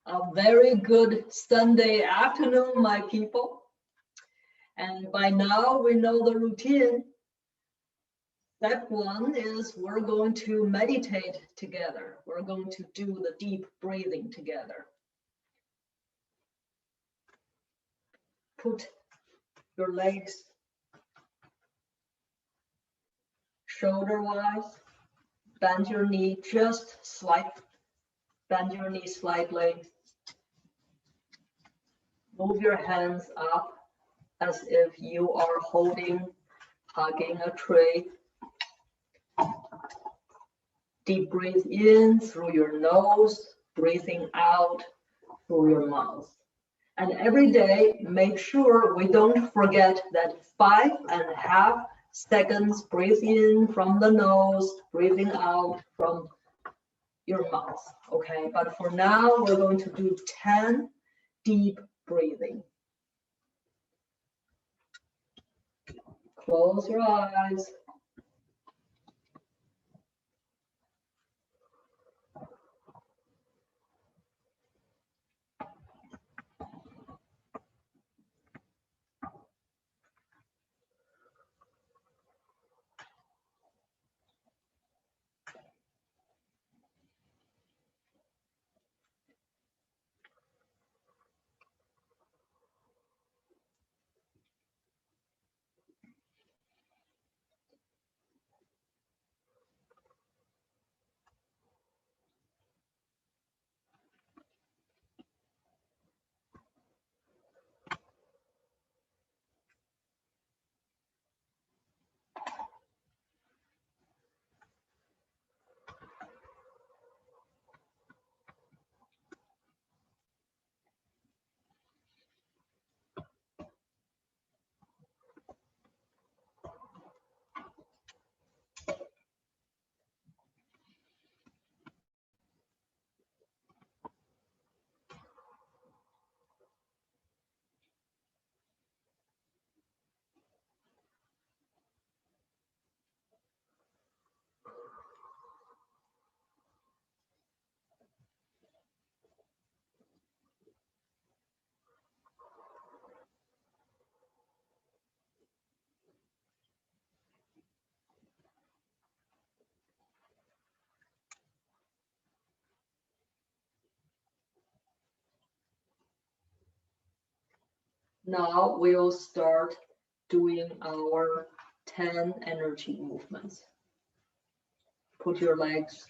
A very good Sunday afternoon, my people. And by now we know the routine. Step one is we're going to meditate together. We're going to do the deep breathing together. Put your legs shoulder-wise. Bend your knee just slightly. Bend your knee slightly. Move your hands up as if you are hugging a tree. Deep breathe in through your nose, breathing out through your mouth. And every day, make sure we don't forget that 5.5 seconds, breathe in from the nose, breathing out from your mouth, okay? But for now, we're going to do 10 deep breathing. Close your eyes. Now we'll start doing our 10 energy movements. Put your legs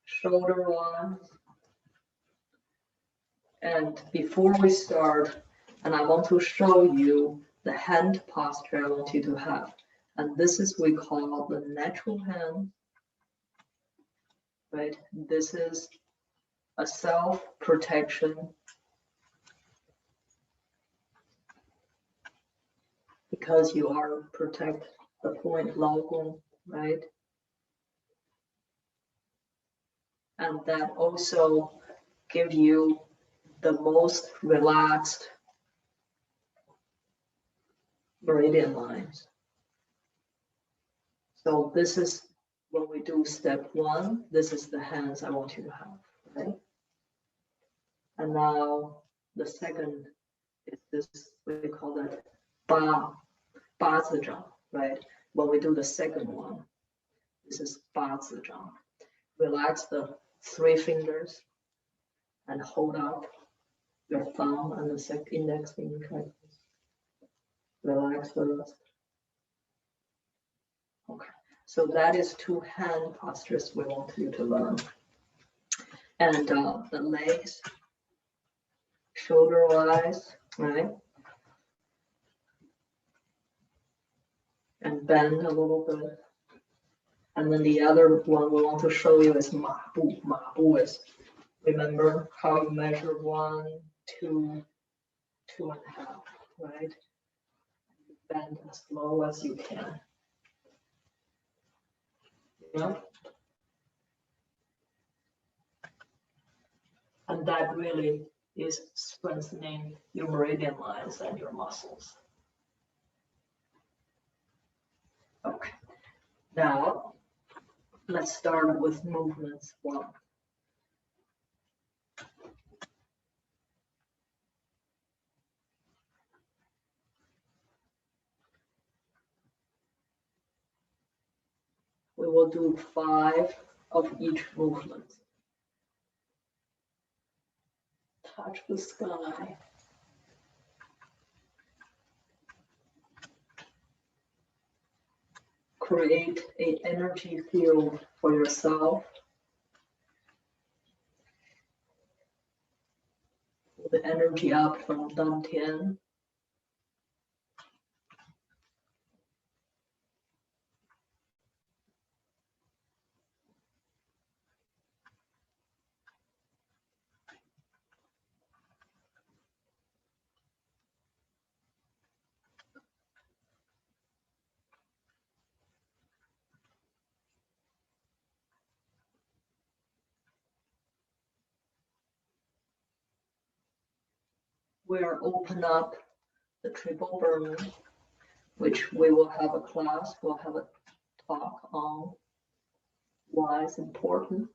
shoulder-wise. And before we start, and I want to show you the hand posture I want you to have. And this is we call the natural hand, right? This is a self-protection. Because you are protect the point logo, right? And that also give you the most relaxed meridian lines. So this is when we do step one, this is the hands I want you to have, right? And now the second is this, we call that ba zi zhang, right? When we do the second one, this is ba zi zhang. Relax the 3 fingers and hold up your thumb and the index finger. Relax the rest. Okay, so that is 2 hand postures we want you to learn. And the legs, shoulder-wise, right? And bend a little bit. And then the other one we want to show you is ma bu. Ma bu is, remember how you measure 1, 2, 2.5, right? Bend as low as you can. Yeah. And that really is strengthening your meridian lines and your muscles. Okay. Now, let's start with movements 1. We will do 5 of each movement. Touch the sky. Create an energy field for yourself. Pull the energy up from Dantian. We'll open up the triple burn, which we will have a class, we'll have a talk on why it's important.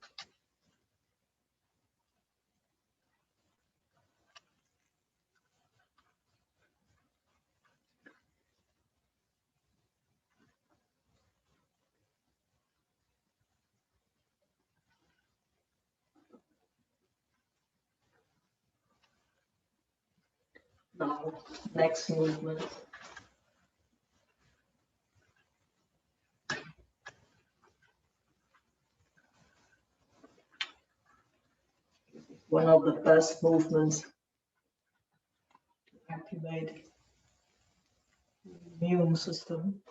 Now, next movement. One of the best movements to activate the immune system.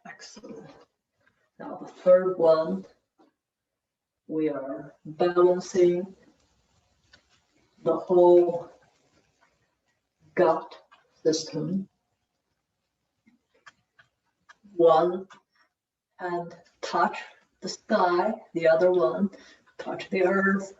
Excellent. Now the third one, we are balancing the whole gut system. One hand touch the sky, the other one touch the earth.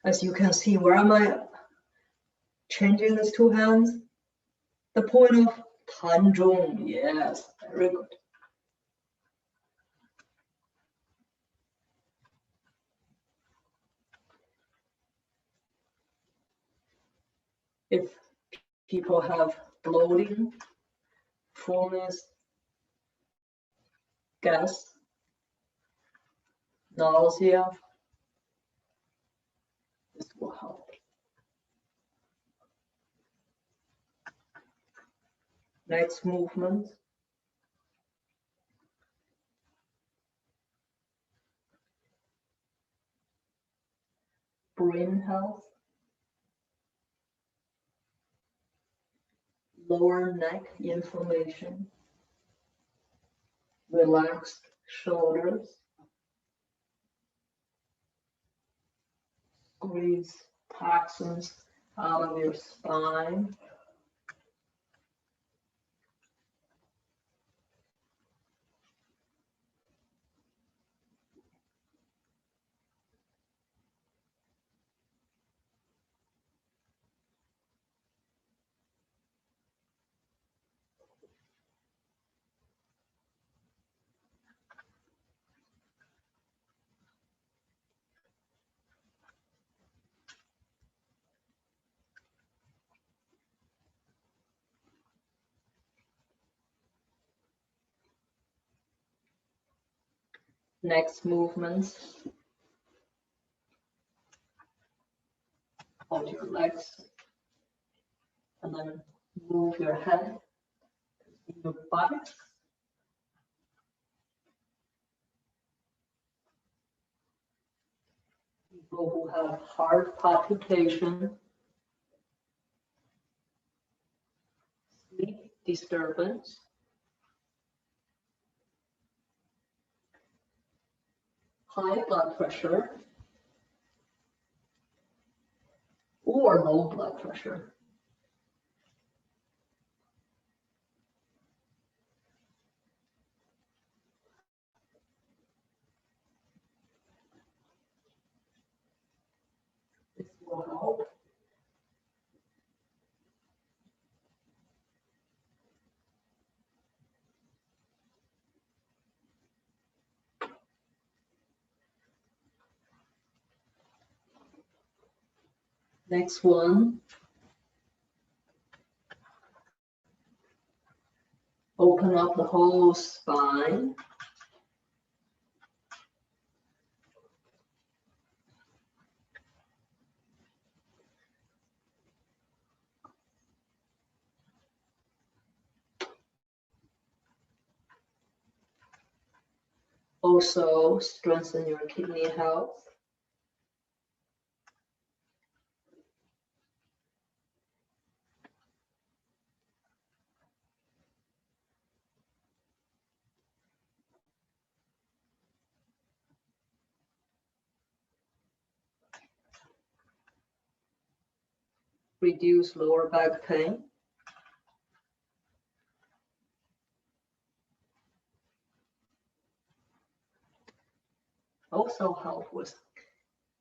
As you can see, where am I changing these two hands? The point of Tanzhong, yes, very good. If people have bloating, fullness, gas, nausea, this will help. Next movement. Brain health. Lower neck inflammation. Relaxed shoulders. Squeeze toxins out of your spine. Next movements. Hold your legs and then move your head in your buttocks. People who have heart palpitation, sleep disturbance, high blood pressure, or low blood pressure. This will help. Next one. Open up the whole spine. Also strengthen your kidney health. Reduce lower back pain. Also help with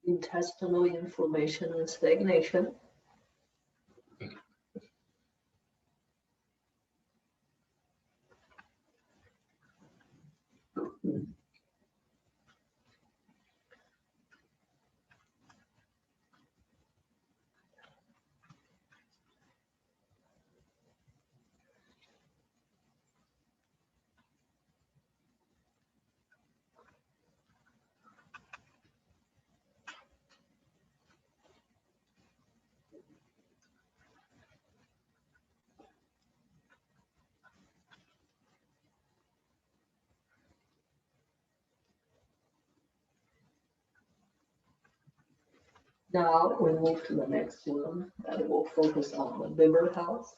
intestinal inflammation and stagnation. Now we move to the next one that will focus on the liver health.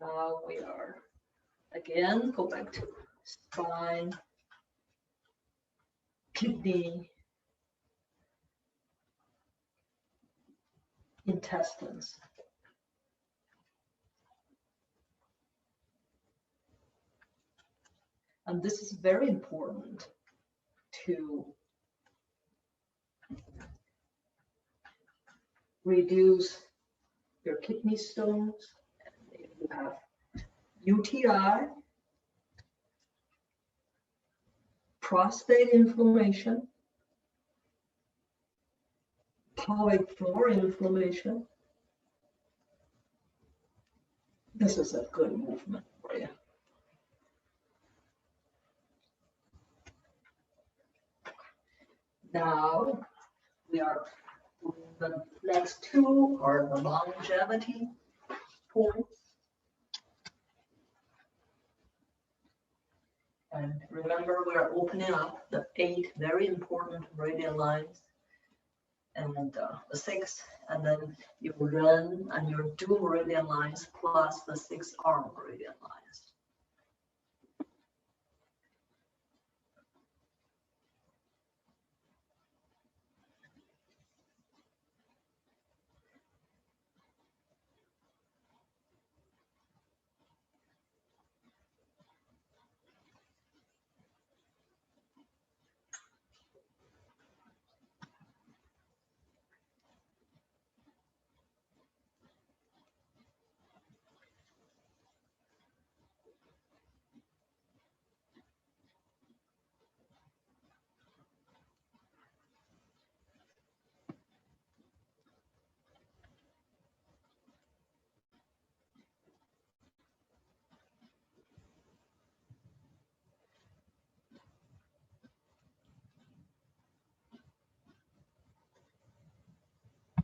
Now we are, again, go back to spine, kidney, intestines. And this is very important to reduce your kidney stones. If you have UTI, prostate inflammation, pelvic floor inflammation, this is a good movement for you. Now we are, the next two are the longevity points. And remember, we're opening up the 8 very important meridian lines and the 6, and then your Ren and your dual meridian lines plus the 6 arm meridian lines.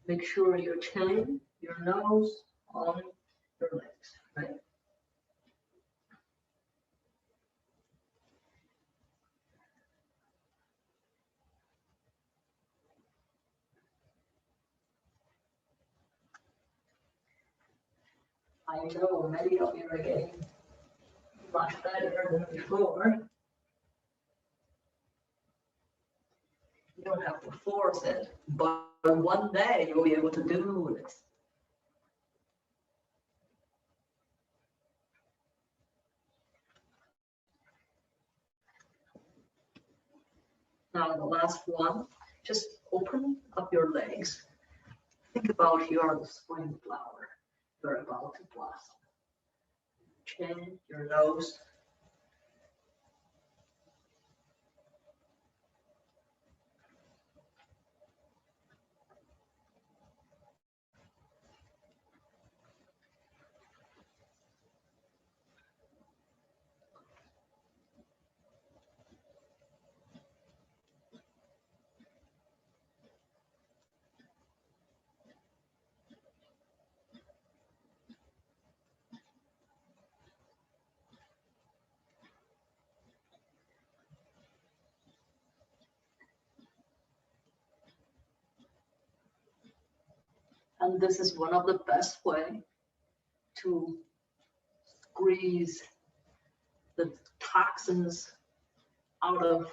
Make sure your chin, your nose on your legs, right? I know many of you are getting much better than before. You don't have to force it, but one day you'll be able to do this. Now the last one, just open up your legs. Think about you are the spring flower. You're about to blossom. Chin, your nose. And this is one of the best way to squeeze the toxins out of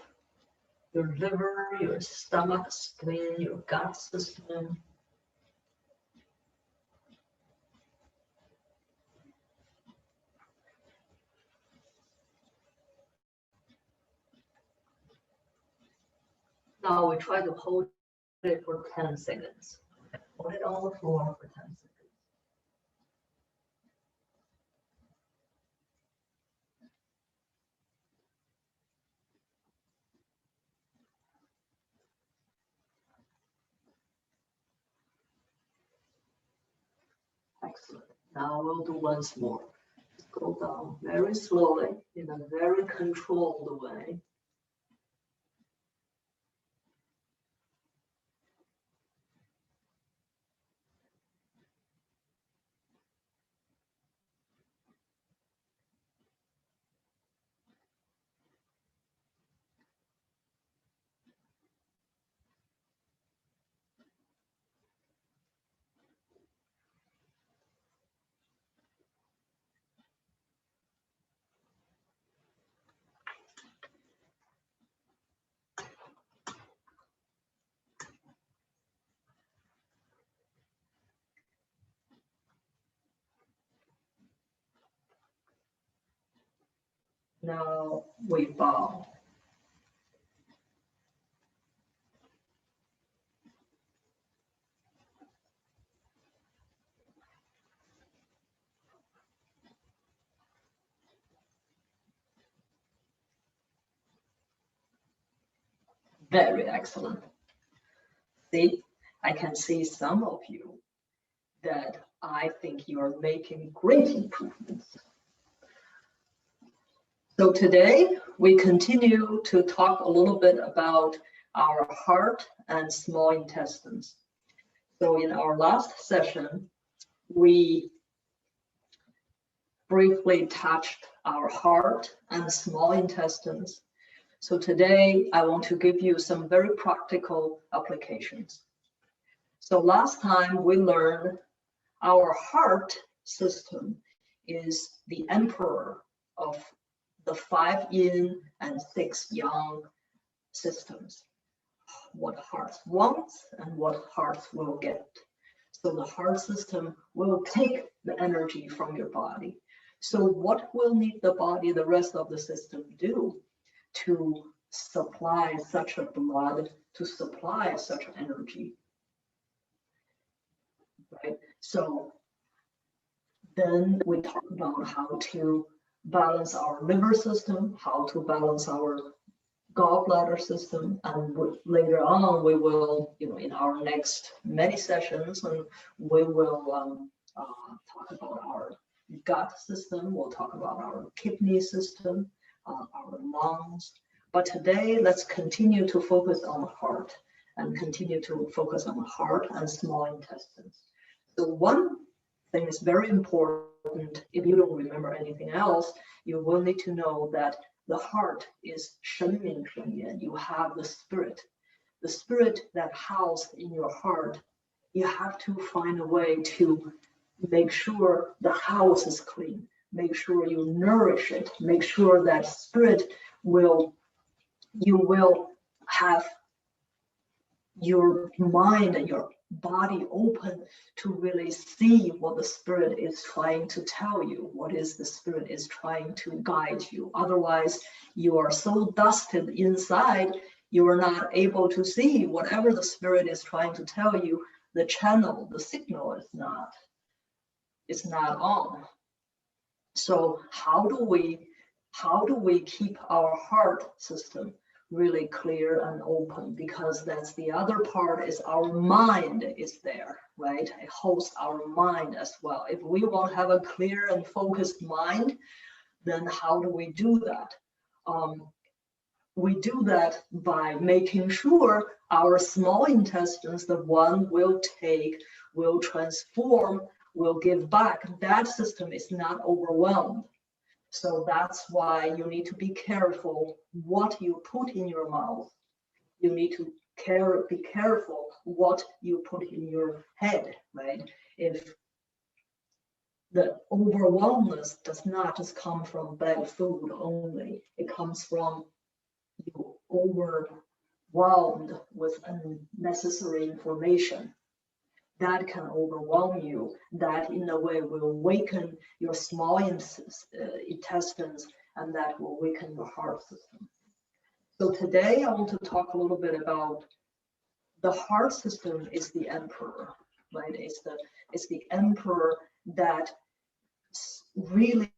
your liver, your stomach, spleen, your gut system. Now we try to hold it for 10 seconds. Hold it on the floor for 10 seconds. Excellent. Now we'll do once more. Just go down very slowly in a very controlled way. Now we bow. Very excellent. See, I can see some of you that I think you are making great improvements. So today we continue to talk a little bit about our heart and small intestines. So in our last session, we briefly touched our heart and small intestines. So today I want to give you some very practical applications. So last time we learned our heart system is the emperor of the 5 yin and 6 yang systems. What heart wants and what heart will get. So the heart system will take the energy from your body. So what will need the body, the rest of the system do to supply such a blood, to supply such energy, right? So then we talk about how to balance our liver system, how to balance our gallbladder system, and later on we will, in our next many sessions, and we will talk about our gut system, we'll talk about our kidney system, our lungs. But today, let's continue to focus on the heart and continue to focus on the heart and small intestines. So one thing is very important. If you don't remember anything else, you will need to know that the heart is Shen Min Shen Yan. You have the spirit that housed in your heart. You have to find a way to make sure the house is clean. Make sure you nourish it. Make sure that spirit you will have your mind and your body open to really see what the spirit is trying to tell you, what is the spirit is trying to guide you. Otherwise, you are so dusted inside, you are not able to see whatever the spirit is trying to tell you. The channel, the signal is not on. So how do we keep our heart system really clear and open? Because that's the other part, is our mind is there, right? It hosts our mind as well. If we want to have a clear and focused mind, then how do we do that? We do that by making sure our small intestines, the one will take, will transform, will give back, that system is not overwhelmed. So that's why you need to be careful what you put in your mouth. You need to be careful what you put in your head, right? If the overwhelmness does not just come from bad food only, it comes from you overwhelmed with unnecessary information. That can overwhelm you. That in a way will awaken your small intestines, and that will awaken your heart system. So today I want to talk a little bit about the heart system is the emperor, right? It's the emperor that really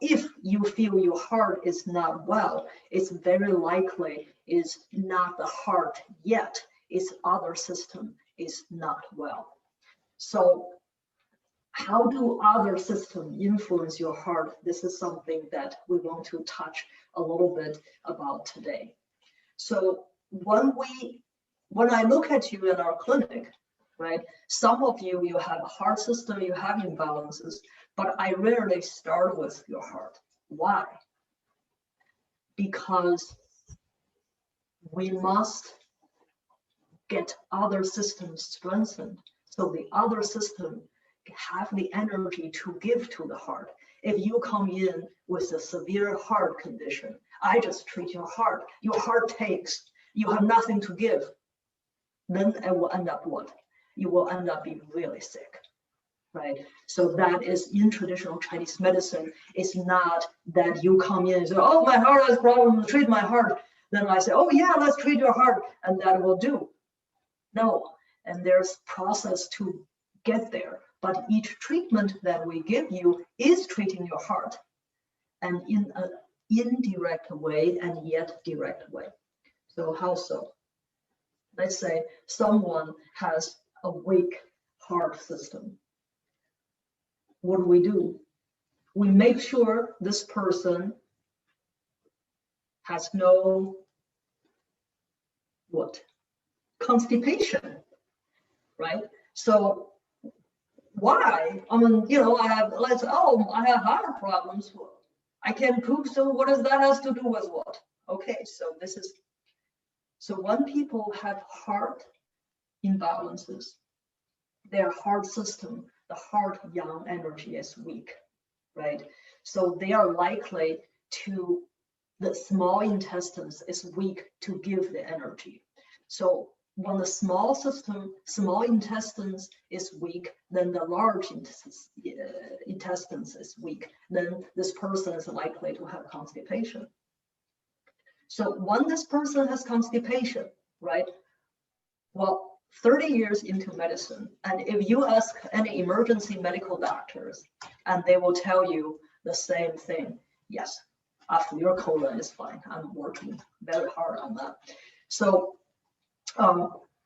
if you feel your heart is not well, it's very likely is not the heart yet, its other system is not well. So how do other systems influence your heart? This is something that we want to touch a little bit about today. So when I look at you in our clinic, right, some of you have a heart system, you have imbalances, but I rarely start with your heart. Why? Because we must get other systems strengthened, so the other system have the energy to give to the heart. If you come in with a severe heart condition, I just treat your heart takes, you have nothing to give, then it will end up what? You will end up being really sick. Right? So that is in traditional Chinese medicine. It's not that you come in and say, oh, my heart has a problem, treat my heart. Then I say, oh yeah, let's treat your heart, and that will do. No, and there's process to get there. But each treatment that we give you is treating your heart, and in an indirect way and yet direct way. So how so? Let's say someone has a weak heart system. What do? We make sure this person has no constipation, right? So why? I mean, I have, I have heart problems. I can poop, so what does that has to do with what? Okay, so when people have heart imbalances, their heart system, the heart yang energy is weak, right? So they are likely to, the small intestines is weak to give the energy. So when the small intestines is weak, then the large intestines is weak, then this person is likely to have constipation. So when this person has constipation, right? Well, 30 years into medicine, and if you ask any emergency medical doctors, and they will tell you the same thing, yes, after your colon is fine. I'm working very hard on that. So,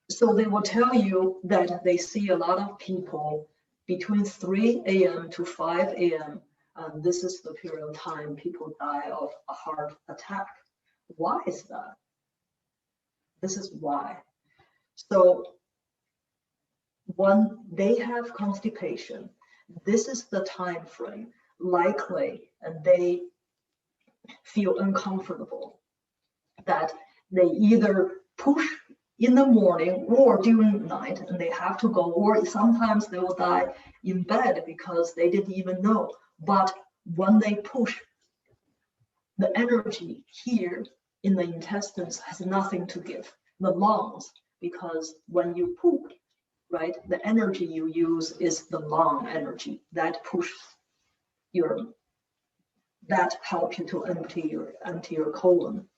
so they will tell you that they see a lot of people between 3 a.m. to 5 a.m. And this is the period of time people die of a heart attack. Why is that? This is why. So when they have constipation, this is the time frame likely, and they feel uncomfortable, that they either push in the morning or during the night, and they have to go, or sometimes they will die in bed because they didn't even know. But when they push, the energy here in the intestines has nothing to give. The lungs, because when you poop, right, the energy you use is the lung energy that pushes that help you to empty your colon.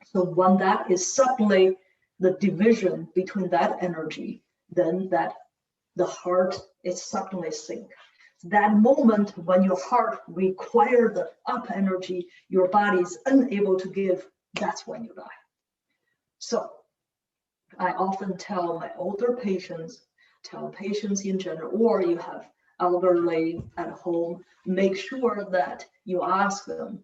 So when that is suddenly the division between that energy, then that the heart is suddenly sink. That moment when your heart requires the up energy, your body is unable to give, that's when you die. So I often tell my older patients, tell patients in general, or you have elderly at home, make sure that you ask them,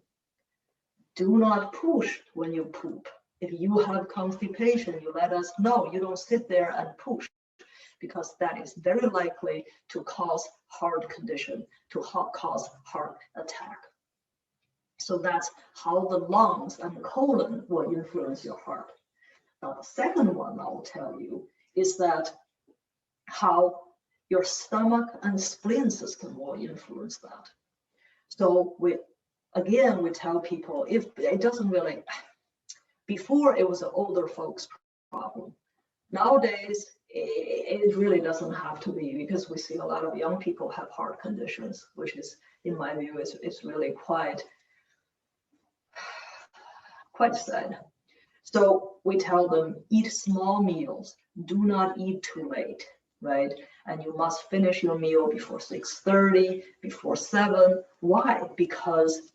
do not push when you poop. If you have constipation, you let us know. You don't sit there and push, because that is very likely to cause heart condition, to cause heart attack. So that's how the lungs and colon will influence your heart. Now, the second one I will tell you is that how your stomach and spleen system will influence that. So we tell people, if it doesn't really, before it was an older folks problem. Nowadays, it really doesn't have to be, because we see a lot of young people have heart conditions, which is, in my view, is really quite sad. So we tell them, eat small meals, do not eat too late, right? And you must finish your meal before 6:30, before 7. Why? Because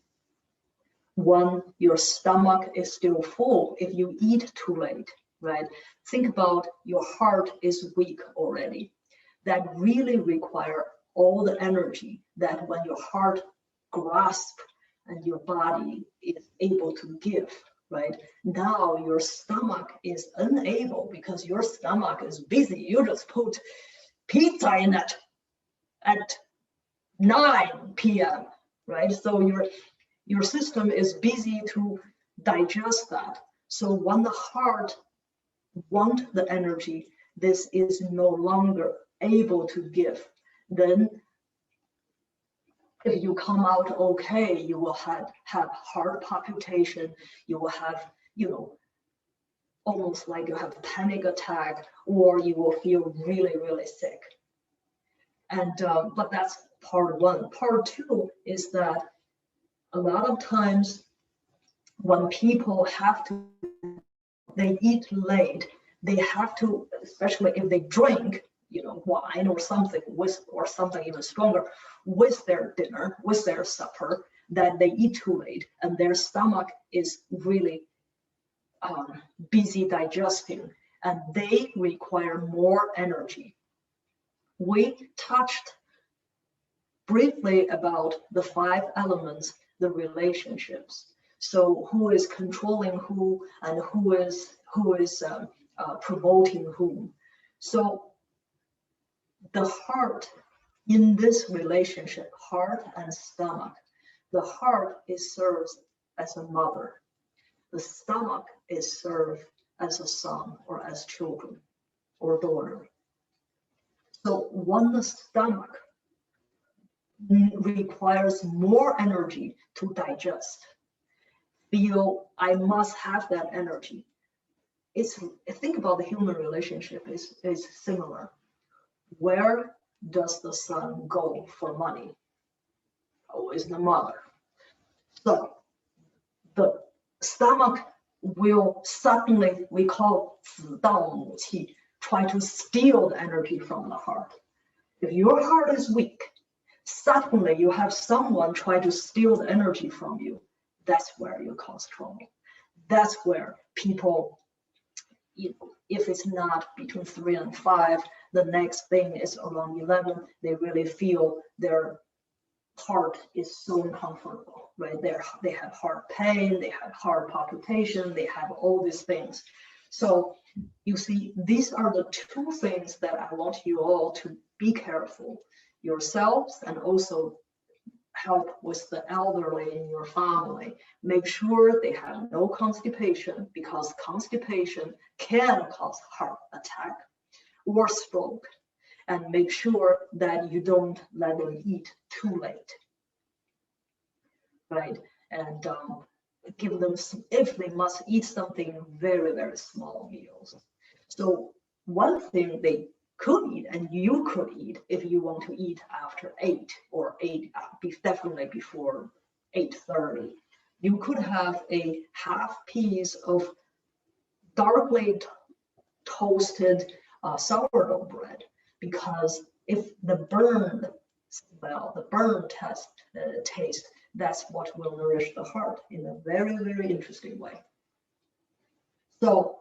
when your stomach is still full, if you eat too late, right? Think about your heart is weak already. That really require all the energy that when your heart grasps and your body is able to give, right? Now your stomach is unable, because your stomach is busy. You just put pizza in it at 9 p.m., right? So your system is busy to digest that. So when the heart wants the energy, this is no longer able to give. Then if you come out okay, you will have heart palpitation, you will have, almost like you have a panic attack, or you will feel really, really sick. And but that's part one. Part two is that a lot of times when people they eat late, they have to, especially if they drink, wine or something or something even stronger with their dinner, with their supper, that they eat too late and their stomach is really busy digesting, and they require more energy. We touched briefly about the 5 elements, the relationships. So who is controlling who, and who is promoting whom. So the heart in this relationship, heart and stomach, the heart is served as a mother. The stomach is served as a son or as children or daughter. So when the stomach requires more energy to digest, feel I must have that energy. Think about the human relationship is similar. Where does the son go for money? Always the mother. So the stomach will suddenly, we call 子盗母气, try to steal the energy from the heart. If your heart is weak, suddenly you have someone try to steal the energy from you. That's where you cause trouble. That's where people, if it's not between 3 and 5, the next thing is around 11, they really feel their heart is so uncomfortable, right? They have heart pain, they have heart palpitation, they have all these things. So you see, these are the two things that I want you all to be careful yourselves, and also help with the elderly in your family. Make sure they have no constipation, because constipation can cause heart attack or stroke. And make sure that you don't let them eat too late, right? And give them, if they must eat something, very, very small meals. So one thing they could eat, and you could eat if you want to eat after 8 or 8, definitely before 8:30, you could have a half piece of darkly toasted sourdough bread, because if the burned smell, the burnt taste, that's what will nourish the heart in a very, very interesting way. So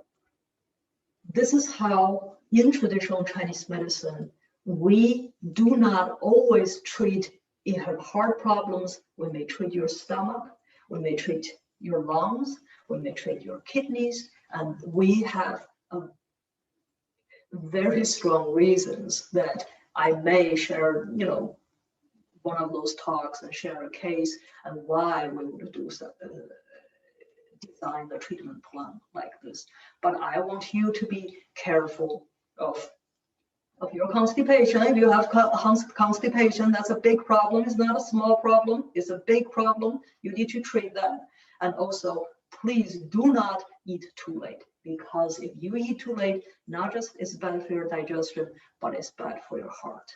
this is how in traditional Chinese medicine, we do not always treat, if you have heart problems, we may treat your stomach, we may treat your lungs, we may treat your kidneys, and we have very strong reasons that I may share, one of those talks and share a case and why we would do so, design the treatment plan like this. But I want you to be careful of your constipation. If you have constipation, that's a big problem. It's not a small problem. It's a big problem. You need to treat that. And also, please do not eat too late, because if you eat too late, not just it's bad for your digestion, but it's bad for your heart.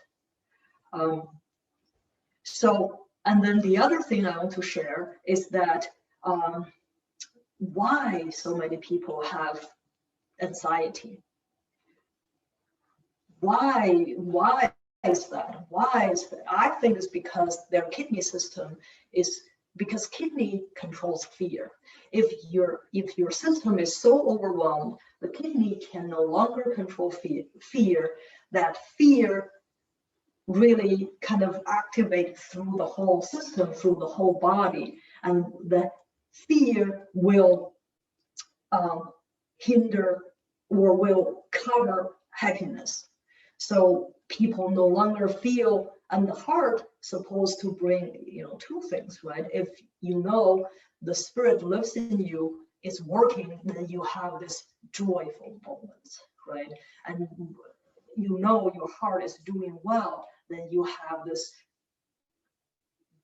And then the other thing I want to share is that why so many people have anxiety. Why is that? Why is that? I think it's because their kidney system is, because kidney controls fear. If your system is so overwhelmed, the kidney can no longer control fear. That fear really kind of activates through the whole system, through the whole body, and the fear will hinder or will cover happiness. So people no longer feel, and the heart supposed to bring, two things, right? If the spirit lives in you, is working, then you have this joyful moment, right? And your heart is doing well, then you have this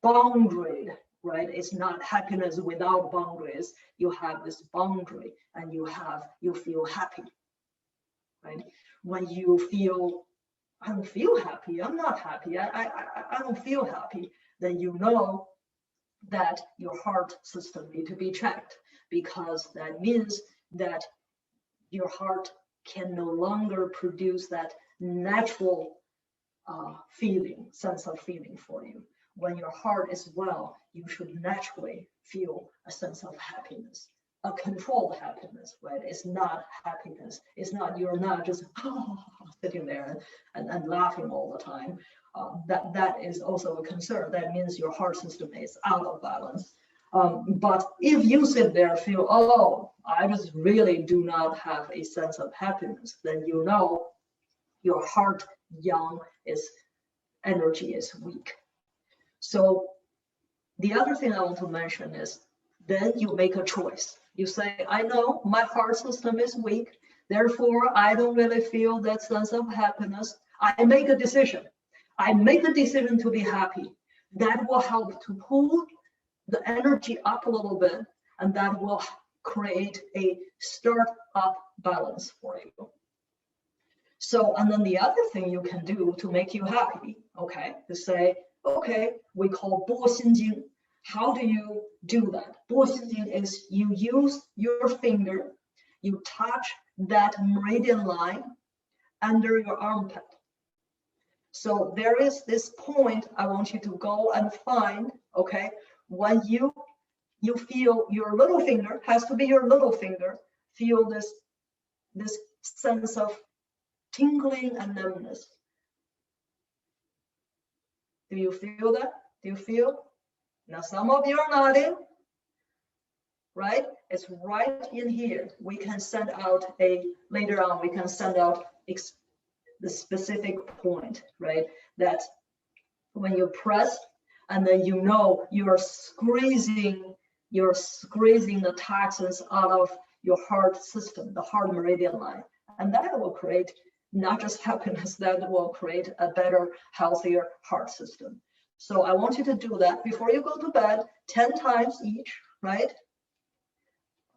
boundary, right? It's not happiness without boundaries. You have this boundary, and you feel happy, right? When you feel, I don't feel happy, I'm not happy, I don't feel happy, then you know that your heart system need to be checked, because that means that your heart can no longer produce that natural sense of feeling for you. When your heart is well, you should naturally feel a sense of happiness, a controlled happiness, right? It's not happiness. You're not just sitting there and laughing all the time. That is also a concern. That means your heart system is out of balance. But if you sit there and feel, I just really do not have a sense of happiness, then your heart yang is energy is weak. So the other thing I want to mention is then you make a choice. You say, I know my heart system is weak, therefore I don't really feel that sense of happiness. I make a decision. I make a decision to be happy. That will help to pull the energy up a little bit, and that will create a start-up balance for you. So, and then the other thing you can do to make you happy, okay, to say, okay, we call 拨心经. How do you do that? 拨心经 is you use your finger, you touch that meridian line under your armpit. So there is this point I want you to go and find, okay, when you feel your little finger, has to be your little finger, feel this sense of tingling and numbness. Do you feel that? Do you feel? Now some of you are nodding, right? It's right in here. We can send out later on, we can send out the specific point, right? That when you press, and then you know you're squeezing the toxins out of your heart system, the heart meridian line. And that will create not just happiness, that will create a better, healthier heart system. So I want you to do that before you go to bed, 10 times each, right?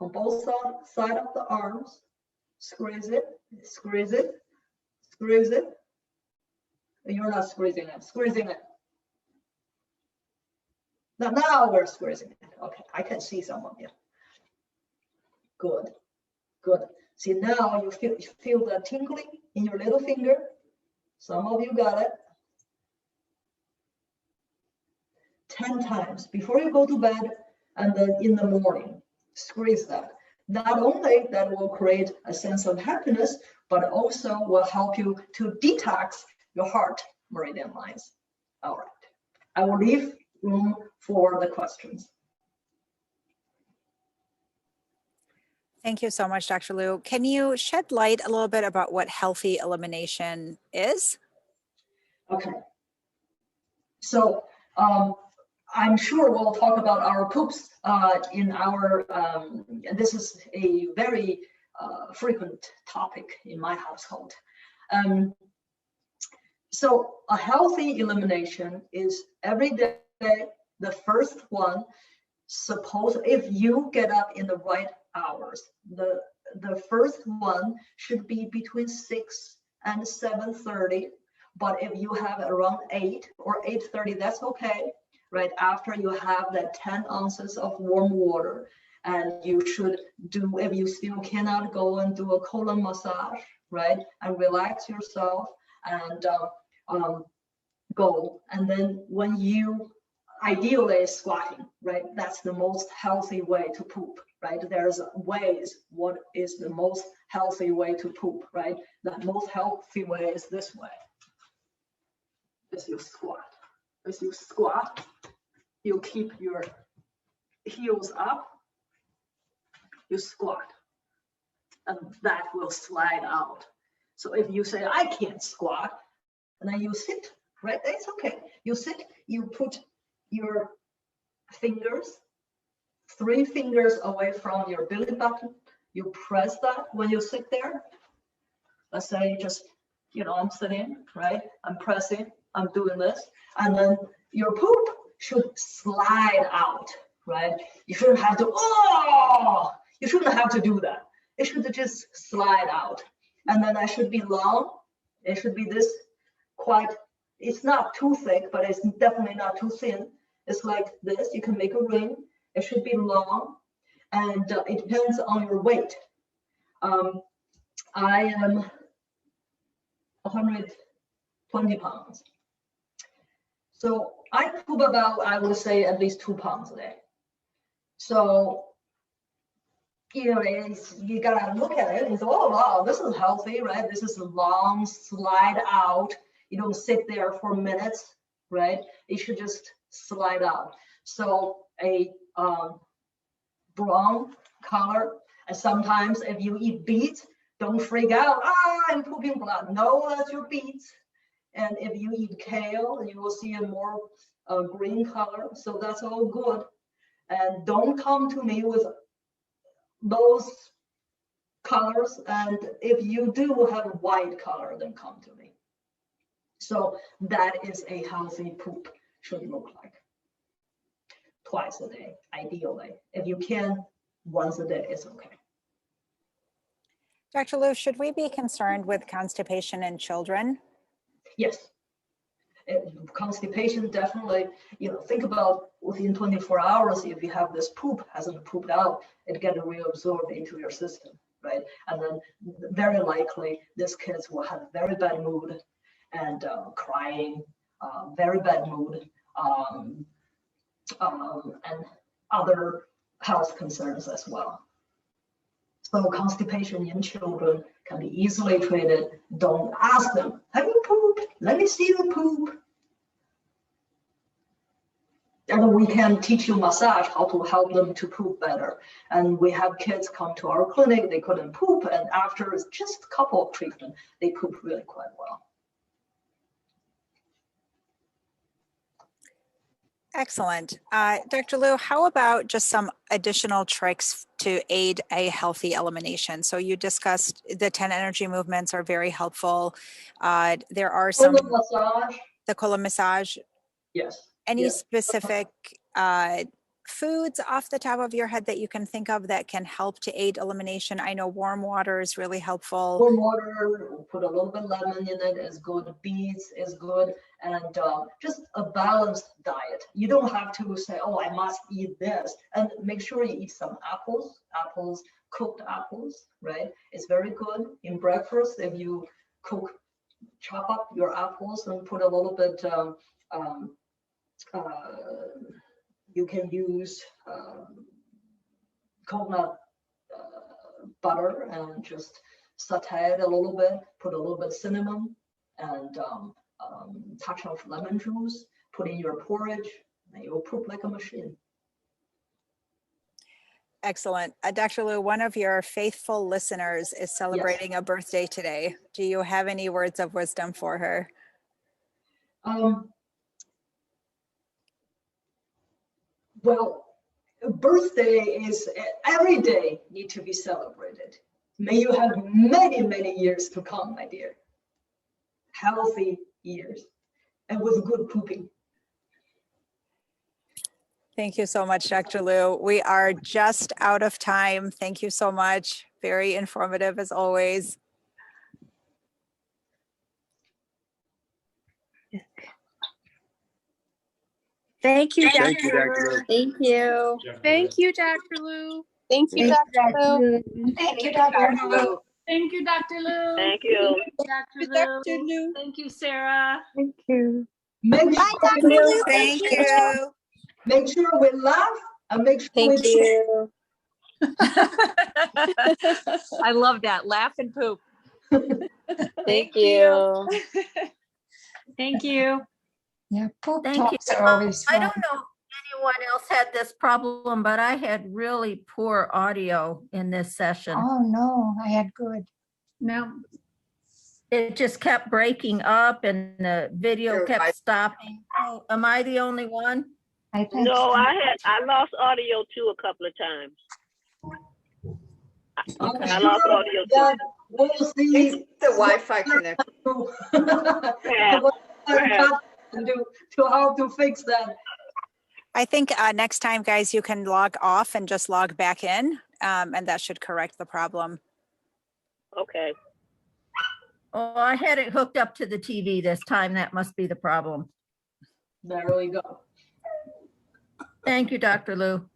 On both sides of the arms. Squeeze it, squeeze it, squeeze it. You're not squeezing it, squeezing it. Now we're squeezing it. Okay, I can see some of you. Good, good. See, now you feel the tingling in your little finger. Some of you got it. 10 times before you go to bed, and then in the morning, squeeze that. Not only that will create a sense of happiness, but also will help you to detox your heart meridian lines. All right, I will leave room for the questions. Thank you so much, Dr. Liu. Can you shed light a little bit about what healthy elimination is? Okay. So I'm sure we'll talk about our poops in our, this is a very frequent topic in my household. So a healthy elimination is every day, the first one, suppose if you get up in the right hours, the first one should be between 6 and 7:30, but if you have around 8 or 8:30, that's okay, right? After you have that 10 ounces of warm water, and you should do, if you still cannot go and do a colon massage, right? And relax yourself and go. And then when you ideally squatting, right? That's the most healthy way to poop, right? There's ways, what is the most healthy way to poop, right? The most healthy way is this way. As you squat. As you squat, you keep your heels up, you squat, and that will slide out. So if you say, I can't squat, and then you sit, right? It's okay. You sit, you put your fingers, 3 fingers away from your belly button. You press that when you sit there. Let's say just, I'm sitting, right? I'm pressing, I'm doing this. And then your poop should slide out, right? You shouldn't have to, you shouldn't have to do that. It should just slide out. And then that should be long. It should be this it's not too thick, but it's definitely not too thin. It's like this, you can make a ring. It should be long, and it depends on your weight. I am 120 pounds. So I poop about, I would say, at least 2 pounds a day. So, you gotta look at it and say, oh, wow, this is healthy, right? This is a long slide out. You don't sit there for minutes, right? It should just slide out. So a brown color, and sometimes if you eat beets, don't freak out, I'm pooping blood. No, that's your beets. And if you eat kale, you will see a more green color. So that's all good. And don't come to me with those colors. And if you do have a white color, then come to me. So that is a healthy poop should look like. Twice a day, ideally. If you can, once a day is okay. Dr. Liu, should we be concerned with constipation in children? Yes. Constipation, definitely, think about within 24 hours, if you have this poop, hasn't pooped out, it gets reabsorbed into your system, right? And then very likely, these kids will have very bad mood and crying, very bad mood, and other health concerns as well. So constipation in children can be easily treated. Don't ask them, have you pooped? Let me see you poop. And we can teach you massage, how to help them to poop better. And we have kids come to our clinic, they couldn't poop, and after just a couple of treatments, they poop really quite well. Excellent. Dr. Liu, how about just some additional tricks to aid a healthy elimination? So you discussed the 10 energy movements are very helpful. There are some, Massage. the Kola massage. Yes. Any yes. specific foods off the top of your head that you can think of that can help to aid elimination? I know warm water is really helpful. Warm water, put a little bit of lemon in it is good. Beets is good. And just a balanced diet. You don't have to say, oh, I must eat this. And make sure you eat some apples, cooked apples, right? It's very good in breakfast. If you chop up your apples and put a little bit, you can use coconut butter and just saute it a little bit, put a little bit of cinnamon and touch of lemon juice, put in your porridge, and you'll poop like a machine. Excellent. Dr. Liu, one of your faithful listeners is celebrating a birthday today. Do you have any words of wisdom for her? Well, birthday is every day need to be celebrated. May you have many, many years to come, my dear. Healthy years and with good pooping. Thank you so much, Dr. Liu. We are just out of time. Thank you so much. Very informative as always. Thank you, Dr. Thank you, Dr. Liu. Thank you. Thank you, Dr. Liu. Thank you, Dr. Liu. Thank you, Dr. Liu. Thank you, Dr. Liu. Thank you. Dr. Liu. Thank you, Sarah. Thank you. Make Bye, sure, Dr. Liu. Thank you. make sure we laugh and make sure Thank we you. I love that. Laugh and poop. Thank you. Thank you. Yeah, poop Thank talks you. are always I fun. don't know if anyone else had this problem, but I had really poor audio in this session. Oh, no, I had good. No. It just kept breaking up and the video kept stopping. Oh, am I the only one? I think No, so. I lost audio too a couple of times. I'm I lost sure audio that too. we'll see. The Wi-Fi connection. To how to fix that. I think next time, guys, you can log off and just log back in, and that should correct the problem. Okay. Oh, I had it hooked up to the TV this time. That must be the problem. There we go. Thank you, Dr. Liu.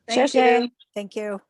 Thank you. Thank you.